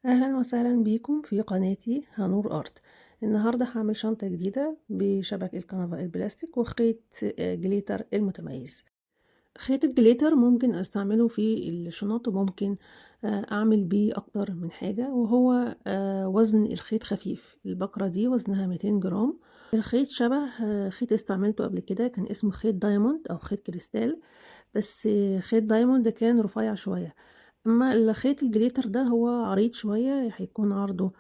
أهلا وسهلا بيكم في قناتي هنور أرت. النهاردة هعمل شنطة جديدة بشبك الكنفا البلاستيك وخيط جليتر المتميز. خيط الجليتر ممكن استعمله في الشنط وممكن اعمل بيه اكتر من حاجة، وهو وزن الخيط خفيف. البكرة دي وزنها 200 جرام. الخيط شبه خيط استعملته قبل كده، كان اسمه خيط دايموند او خيط كريستال، بس خيط دايموند كان رفيع شوية. اما الخيط الجليتر ده هو عريض شوية، هيكون عرضه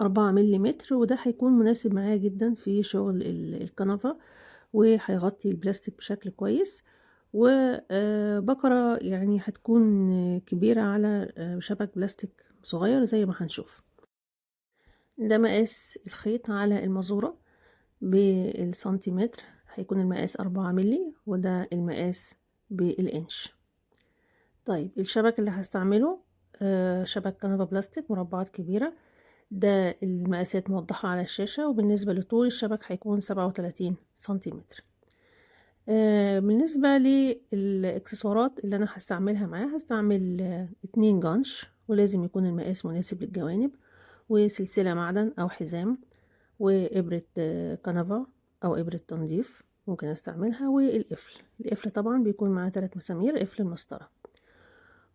4 ملم، وده هيكون مناسب معايا جدا في شغل الكنفة، وهيغطي البلاستيك بشكل كويس. وبكرة يعني هتكون كبيرة على شبك بلاستيك صغير زي ما هنشوف. ده مقاس الخيط على المزورة بالسنتيمتر، هيكون المقاس 4 ملي، وده المقاس بالإنش. طيب الشبك اللي هستعمله شبك كنفا بلاستيك مربعات كبيرة. ده المقاسات موضحة على الشاشة، وبالنسبة لطول الشبك هيكون 37 سنتيمتر. بالنسبة للإكسسوارات اللي أنا هستعملها معاه، هستعمل 2 جانش، ولازم يكون المقاس مناسب للجوانب، وسلسلة معدن أو حزام، وإبرة كنفا أو إبرة تنظيف ممكن استعملها، القفل طبعا بيكون معاه 3 مسامير، قفل المسطرة،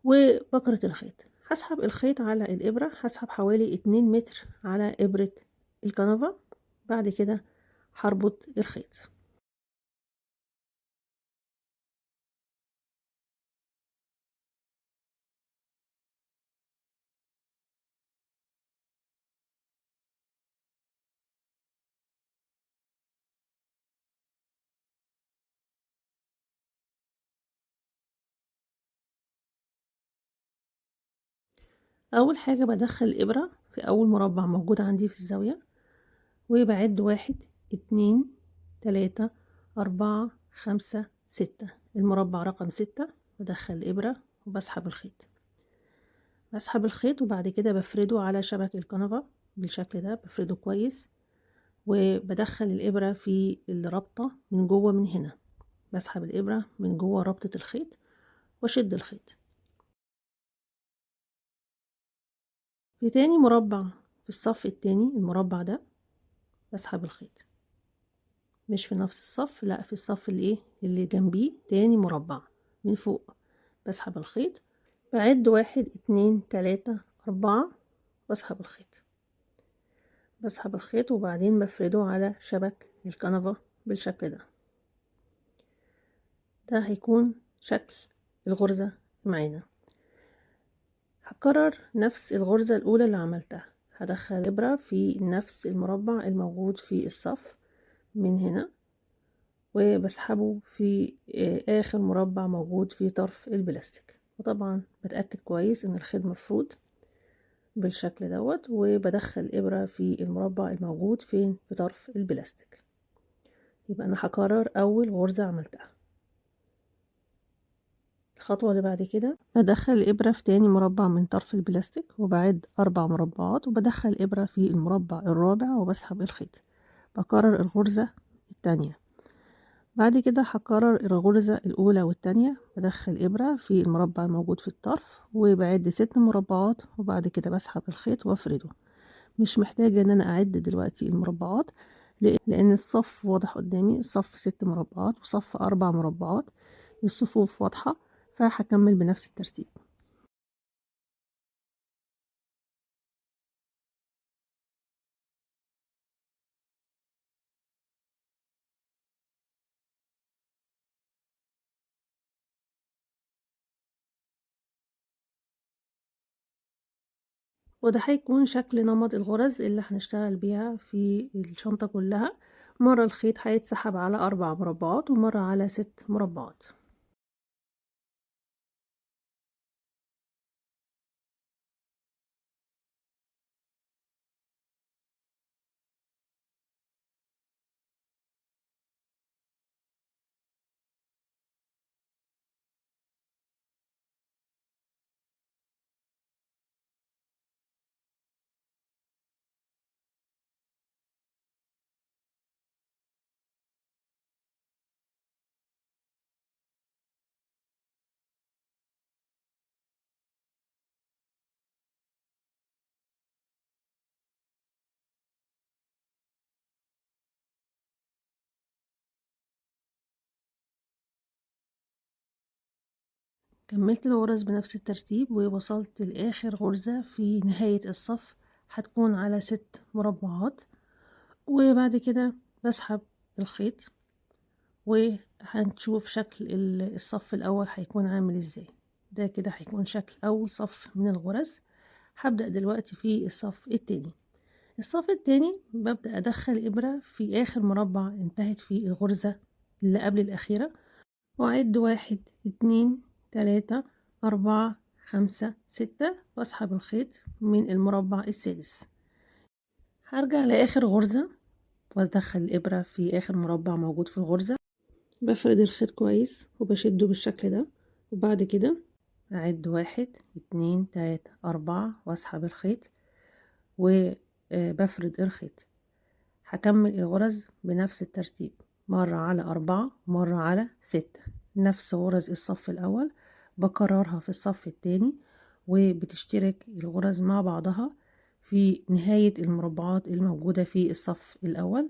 وبكرة الخيط. هسحب الخيط على الإبرة، هسحب حوالي 2 متر على إبرة الكنفا. بعد كده هربط الخيط. أول حاجة بدخل الإبرة في أول مربع موجود عندي في الزاوية، وبعد 1 2 3 4 5 6. المربع رقم 6 بدخل الإبرة وبسحب الخيط. بسحب الخيط وبعد كده بفرده على شبك الكنفا بالشكل ده، بفرده كويس، وبدخل الإبرة في الربطة من جوه من هنا. بسحب الإبرة من جوه ربطة الخيط واشد الخيط. في تاني مربع في الصف التاني، المربع ده بسحب الخيط، مش في نفس الصف، لا، في الصف اللي جنبيه تاني مربع من فوق. بسحب الخيط، بعد 1 2 3 4، بسحب الخيط. بسحب الخيط وبعدين بفرده على شبك الكنفا بالشكل ده. ده هيكون شكل الغرزة معانا. هكرر نفس الغرزة الأولى اللي عملتها، هدخل إبرة في نفس المربع الموجود في الصف من هنا، وبسحبه في آخر مربع موجود في طرف البلاستيك. وطبعا بتأكد كويس إن الخيط مفرود بالشكل دوت، وبدخل إبرة في المربع الموجود فين في طرف البلاستيك. يبقى أنا هكرر أول غرزة عملتها. الخطوة اللي بعد كده أدخل الإبرة في تاني مربع من طرف البلاستيك، وبعد 4 مربعات، وبدخل الإبرة في المربع الرابع وبسحب الخيط. بكرر الغرزة التانية. بعد كده هكرر الغرزة الأولى والتانية، بدخل إبرة في المربع الموجود في الطرف، وبعد 6 مربعات، وبعد كده بسحب الخيط وافرده. مش محتاجة إن أنا أعد دلوقتي المربعات، لأن الصف واضح قدامي، الصف 6 مربعات وصف 4 مربعات، الصفوف واضحة، فهكمل بنفس الترتيب. وده هيكون شكل نمط الغرز اللي هنشتغل بيها في الشنطة كلها. مرة الخيط هيتسحب على 4 مربعات، ومرة على 6 مربعات. كملت الغرز بنفس الترتيب ووصلت لآخر غرزة في نهاية الصف، هتكون على 6 مربعات. وبعد كده بسحب الخيط وهنشوف شكل الصف الأول هيكون عامل ازاي. ده كده هيكون شكل أول صف من الغرز. هبدأ دلوقتي في الصف التاني. الصف التاني ببدأ أدخل إبرة في آخر مربع انتهت فيه الغرزة اللي قبل الأخيرة، وأعد 1 2 3 4 5 6 وأسحب الخيط من المربع السادس. هرجع لآخر غرزة وأدخل الإبرة في آخر مربع موجود في الغرزة، بفرد الخيط كويس وبشده بالشكل ده، وبعد كده أعد 1 2 3 4 وأسحب الخيط وبفرد الخيط. هكمل الغرز بنفس الترتيب، مرة على 4 مرة على 6، نفس غرز الصف الأول بكررها في الصف التاني، وبتشترك الغرز مع بعضها في نهاية المربعات الموجودة في الصف الأول،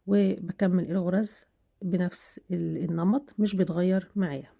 وبكمل الغرز بنفس النمط مش بيتغير معايا.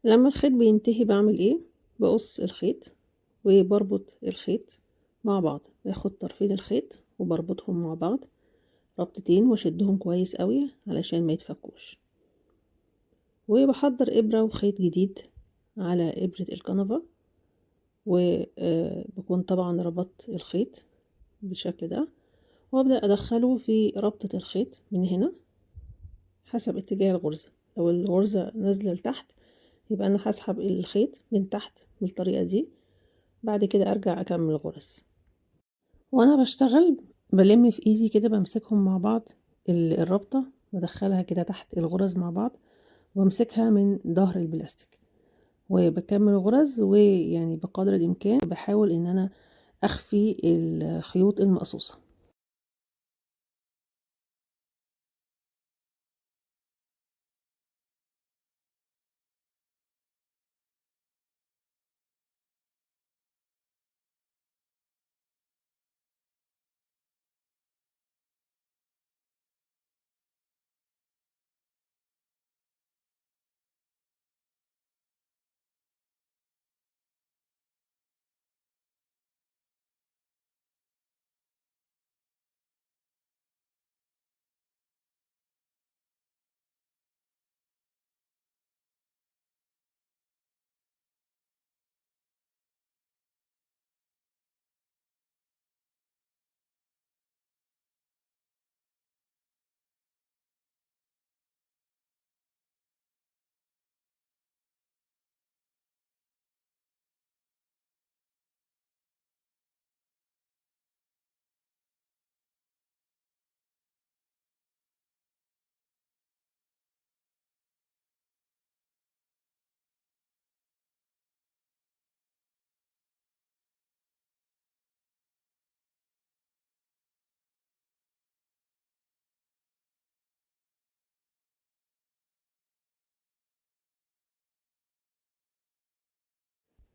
لما الخيط بينتهي بعمل ايه؟ بقص الخيط وبربط الخيط مع بعض، باخد طرفين الخيط وبربطهم مع بعض ربطتين واشدهم كويس قوي علشان ما يتفكوش، وبحضر ابرة وخيط جديد على ابرة الكنفة، وبكون طبعا ربطت الخيط بالشكل ده، وابدأ ادخله في ربطة الخيط من هنا حسب اتجاه الغرزة. لو الغرزة نازلة لتحت يبقى انا هسحب الخيط من تحت بالطريقة دي، بعد كده ارجع اكمل غرز. وانا بشتغل بلم في ايدي كده بمسكهم مع بعض الرابطة بدخلها كده تحت الغرز مع بعض، وامسكها من ظهر البلاستيك وبكمل غرز، ويعني بقدر الامكان بحاول ان انا اخفي الخيوط المقصوصة.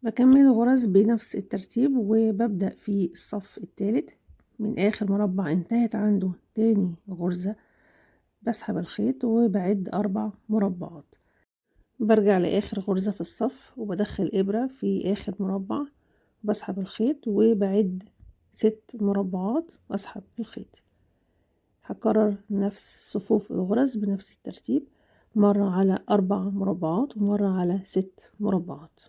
بكمل الغرز بنفس الترتيب وببدأ في الصف الثالث من آخر مربع انتهت عنده تاني غرزة، بسحب الخيط وبعد 4 مربعات، برجع لآخر غرزة في الصف وبدخل إبرة في آخر مربع، بسحب الخيط وبعد 6 مربعات واسحب الخيط. هكرر نفس صفوف الغرز بنفس الترتيب، مرة على 4 مربعات ومرة على 6 مربعات.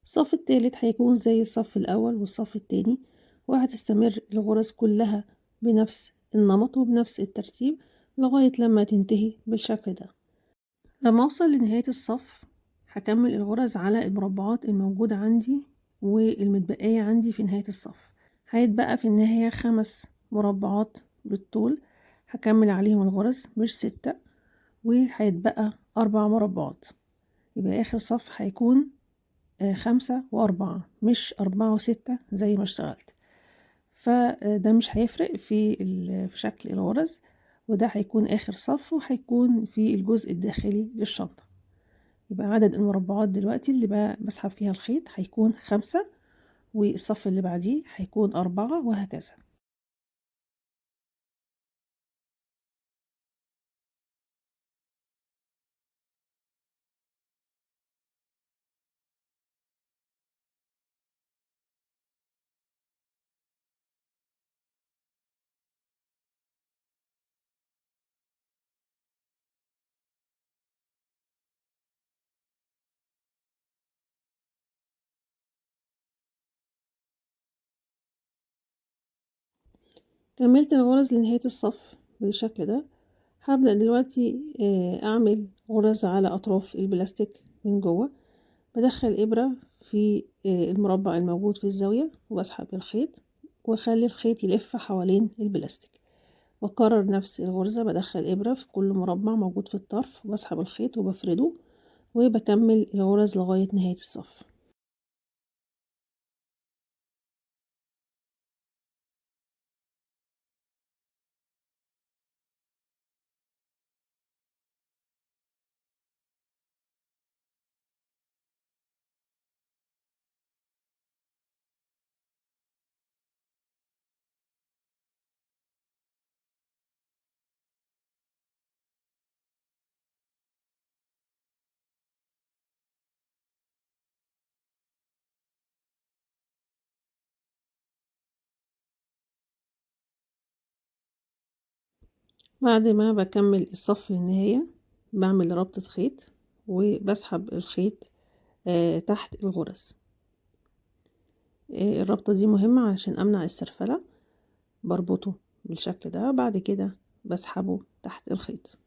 الصف التالت هيكون زي الصف الأول والصف التاني، وهتستمر الغرز كلها بنفس النمط وبنفس الترتيب لغاية لما تنتهي بالشكل ده. لما أوصل لنهاية الصف هكمل الغرز على المربعات الموجودة عندي والمتبقية عندي في نهاية الصف. هيتبقى في النهاية 5 مربعات بالطول، هكمل عليهم الغرز مش 6، وهيتبقى 4 مربعات. يبقى آخر صف هيكون 5 و4 مش 4 و6 زي ما اشتغلت، فده مش هيفرق في شكل الغرز، وده هيكون آخر صف وهيكون في الجزء الداخلي للشنطة. يبقى عدد المربعات دلوقتي اللي بسحب فيها الخيط هيكون 5، والصف اللي بعديه هيكون 4 وهكذا. كملت الغرز لنهاية الصف بالشكل ده. هبدأ دلوقتي أعمل غرز على أطراف البلاستيك من جوه. بدخل إبرة في المربع الموجود في الزاوية وبسحب الخيط وأخلي الخيط يلف حوالين البلاستيك، وأكرر نفس الغرزة. بدخل إبرة في كل مربع موجود في الطرف وبسحب الخيط وبفرده، وبكمل الغرز لغاية نهاية الصف. بعد ما بكمل الصف للنهاية بعمل ربطة خيط وبسحب الخيط تحت الغرز. الربطة دي مهمة عشان أمنع السرفلة. بربطه بالشكل ده، بعد كده بسحبه تحت الخيط.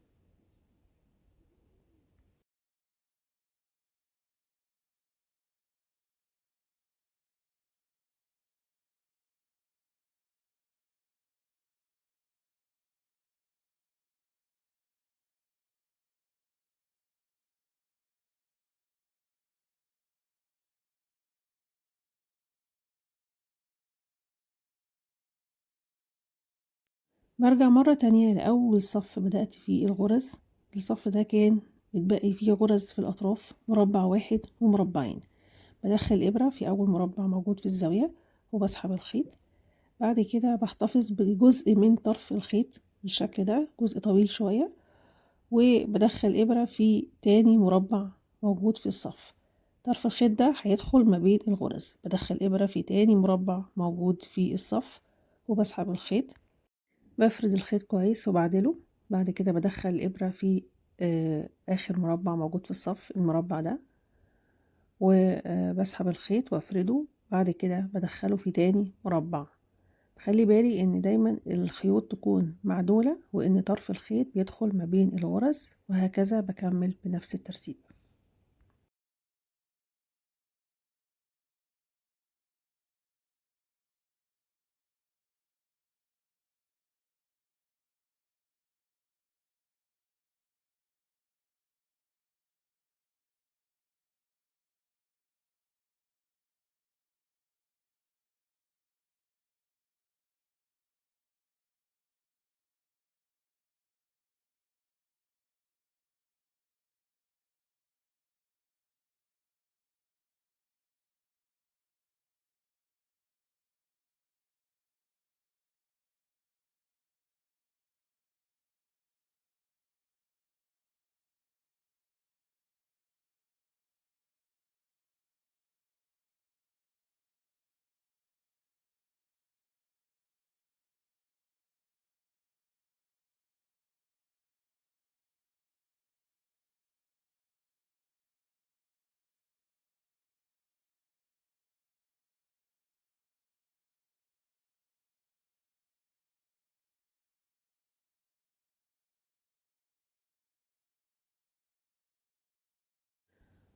برجع مرة تانية لأول صف بدأت فيه الغرز. الصف ده كان متبقي فيه غرز في الأطراف، مربع واحد ومربعين. بدخل إبرة في أول مربع موجود في الزاوية وبسحب الخيط. بعد كده بحتفظ بجزء من طرف الخيط بالشكل ده، جزء طويل شوية، وبدخل إبرة في تاني مربع موجود في الصف. طرف الخيط ده هيدخل ما بين الغرز. بدخل إبرة في تاني مربع موجود في الصف وبسحب الخيط، بفرد الخيط كويس وبعدله. بعد كده بدخل الإبرة في آخر مربع موجود في الصف، المربع ده، وبسحب الخيط وافرده. بعد كده بدخله في تاني مربع. خلي بالي ان دايما الخيوط تكون معدولة وان طرف الخيط بيدخل ما بين الغرز، وهكذا بكمل بنفس الترتيب.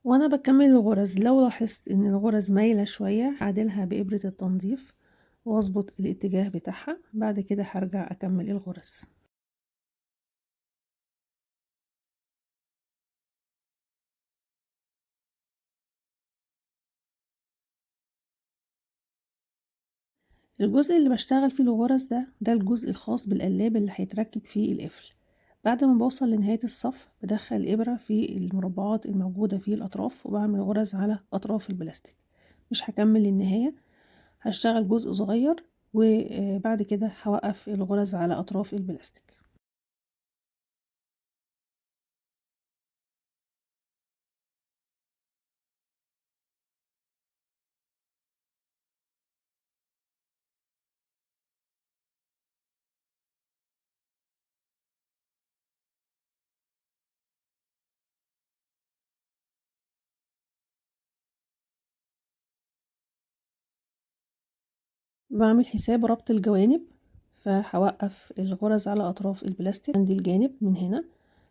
وأنا بكمل الغرز لو لاحظت إن الغرز مايلة شوية هعدلها بإبرة التنظيف وأظبط الاتجاه بتاعها، بعد كده هرجع أكمل الغرز. الجزء اللي بشتغل فيه الغرز ده الجزء الخاص بالقلاب اللي هيتركب فيه القفل. بعد ما بوصل لنهاية الصف بدخل الإبرة في المربعات الموجودة في الأطراف وبعمل غرز على أطراف البلاستيك. مش هكمل للنهاية، هشتغل جزء صغير وبعد كده هوقف الغرز على أطراف البلاستيك. بعمل حساب ربط الجوانب، فهوقف الغرز على أطراف البلاستيك عند الجانب من هنا.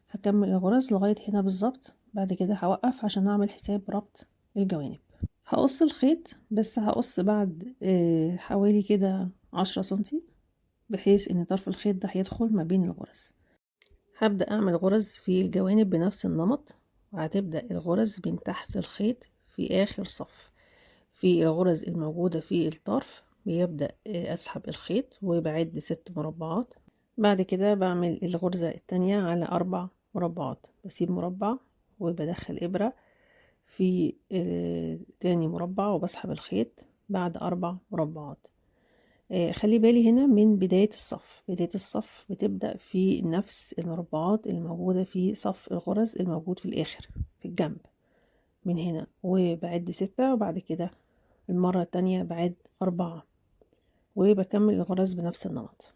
هكمل الغرز لغاية هنا بالظبط، بعد كده هوقف عشان أعمل حساب ربط الجوانب. هقص الخيط، بس هقص بعد حوالي كده 10 سنتي، بحيث ان طرف الخيط ده هيدخل ما بين الغرز. هبدأ اعمل غرز في الجوانب بنفس النمط، وهتبدأ الغرز من تحت الخيط في اخر صف. في الغرز الموجودة في الطرف بيبدأ اسحب الخيط وبعد 6 مربعات. بعد كده بعمل الغرزة التانية على 4 مربعات، بسيب مربع وبدخل إبرة في تاني مربع وبسحب الخيط بعد 4 مربعات. خلي بالي هنا من بداية الصف. بداية الصف بتبدأ في نفس المربعات الموجودة في صف الغرز الموجود في الآخر في الجنب من هنا، وبعد 6 وبعد كده المرة التانية بعد 4 وبكمل الغرز بنفس النمط.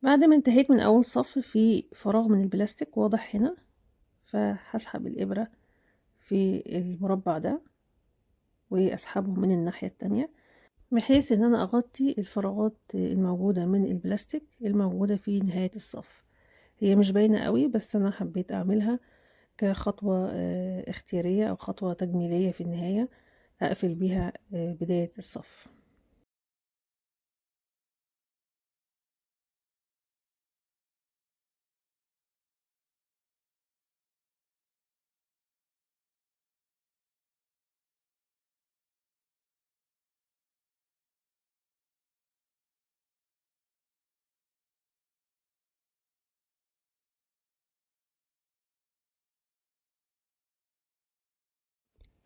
بعد ما انتهيت من أول صف في فراغ من البلاستيك واضح هنا، فهسحب الإبرة في المربع ده وأسحبه من الناحية التانية، بحيث ان انا اغطي الفراغات الموجودة من البلاستيك الموجودة في نهاية الصف. هي مش باينة قوي، بس انا حبيت اعملها كخطوة اختيارية او خطوة تجميلية في النهاية اقفل بيها بداية الصف.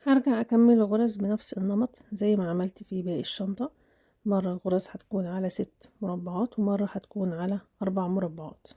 هرجع اكمل الغرز بنفس النمط زي ما عملت في باقي الشنطة. مرة الغرز هتكون على 6 مربعات ومرة هتكون على 4 مربعات.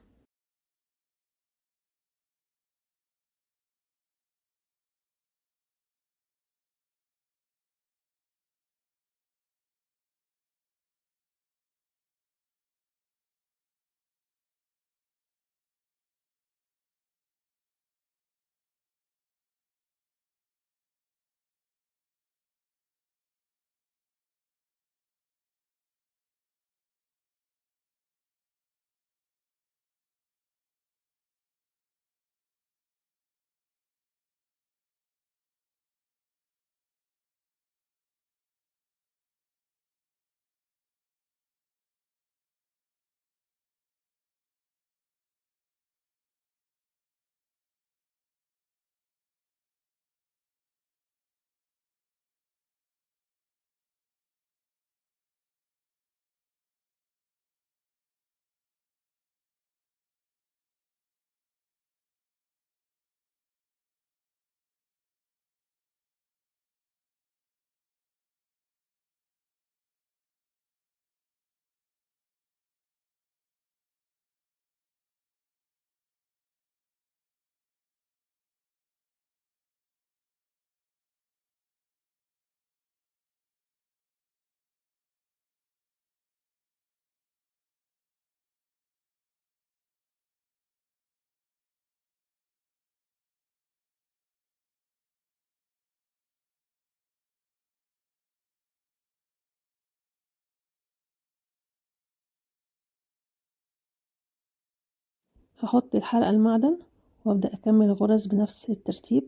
هحط الحلقة المعدن وابدأ اكمل الغرز بنفس الترتيب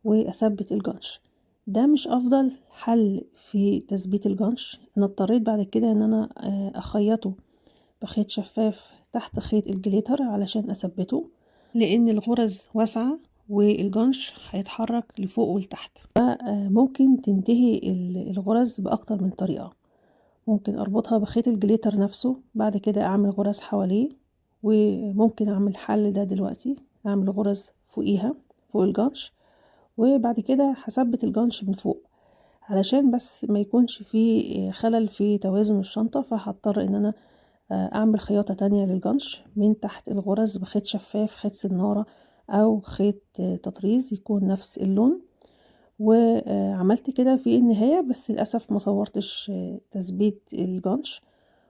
واثبت الجنش. ده مش افضل حل في تثبيت الجنش، انا اضطريت بعد كده ان انا اخيطه بخيط شفاف تحت خيط الجليتر علشان اثبته، لان الغرز واسعة والجنش هيتحرك لفوق ولتحت. ممكن تنتهي الغرز باكتر من طريقة. ممكن اربطها بخيط الجليتر نفسه، بعد كده اعمل غرز حواليه، وممكن اعمل حل ده دلوقتي، اعمل غرز فوقيها فوق الجنش، وبعد كده هثبت الجنش من فوق علشان بس ما يكونش فيه خلل في توازن الشنطة. فهضطر ان انا اعمل خياطة تانية للجنش من تحت الغرز بخيط شفاف، خيط سنارة او خيط تطريز يكون نفس اللون. وعملت كده في النهاية، بس للأسف ما صورتش تثبيت الجنش،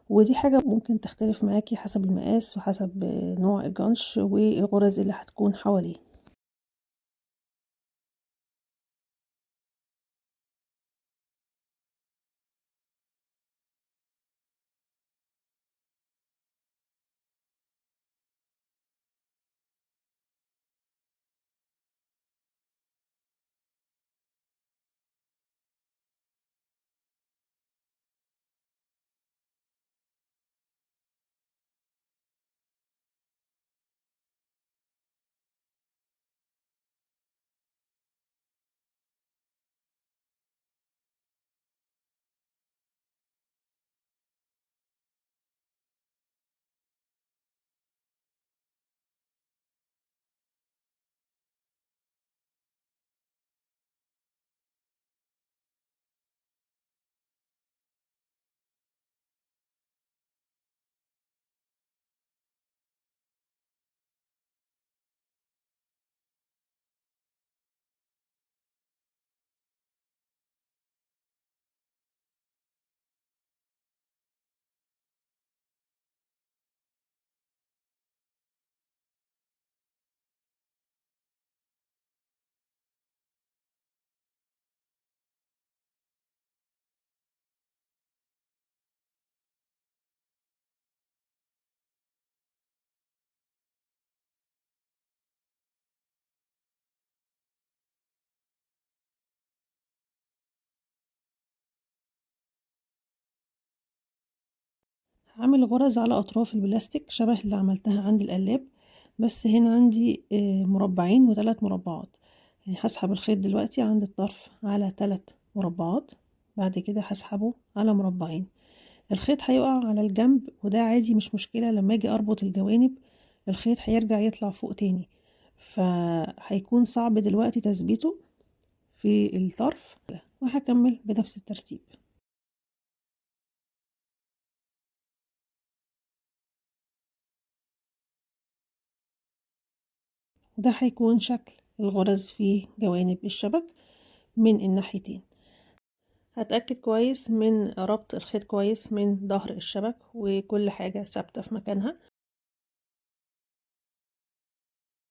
ودي حاجة ممكن تختلف معاكي حسب المقاس وحسب نوع الجنش والغرز اللي هتكون حواليه. هعمل غرز على اطراف البلاستيك شبه اللي عملتها عند القلاب، بس هنا عندي مربعين وثلاث مربعات. يعني هسحب الخيط دلوقتي عند الطرف على 3 مربعات، بعد كده هسحبه على مربعين. الخيط هيقع على الجنب وده عادي مش مشكلة، لما اجي اربط الجوانب الخيط هيرجع يطلع فوق تاني، فهيكون صعب دلوقتي تثبيته في الطرف. وهكمل بنفس الترتيب، وده هيكون شكل الغرز في جوانب الشبك من الناحيتين. هتأكد كويس من ربط الخيط كويس من ظهر الشبك وكل حاجة ثابتة في مكانها.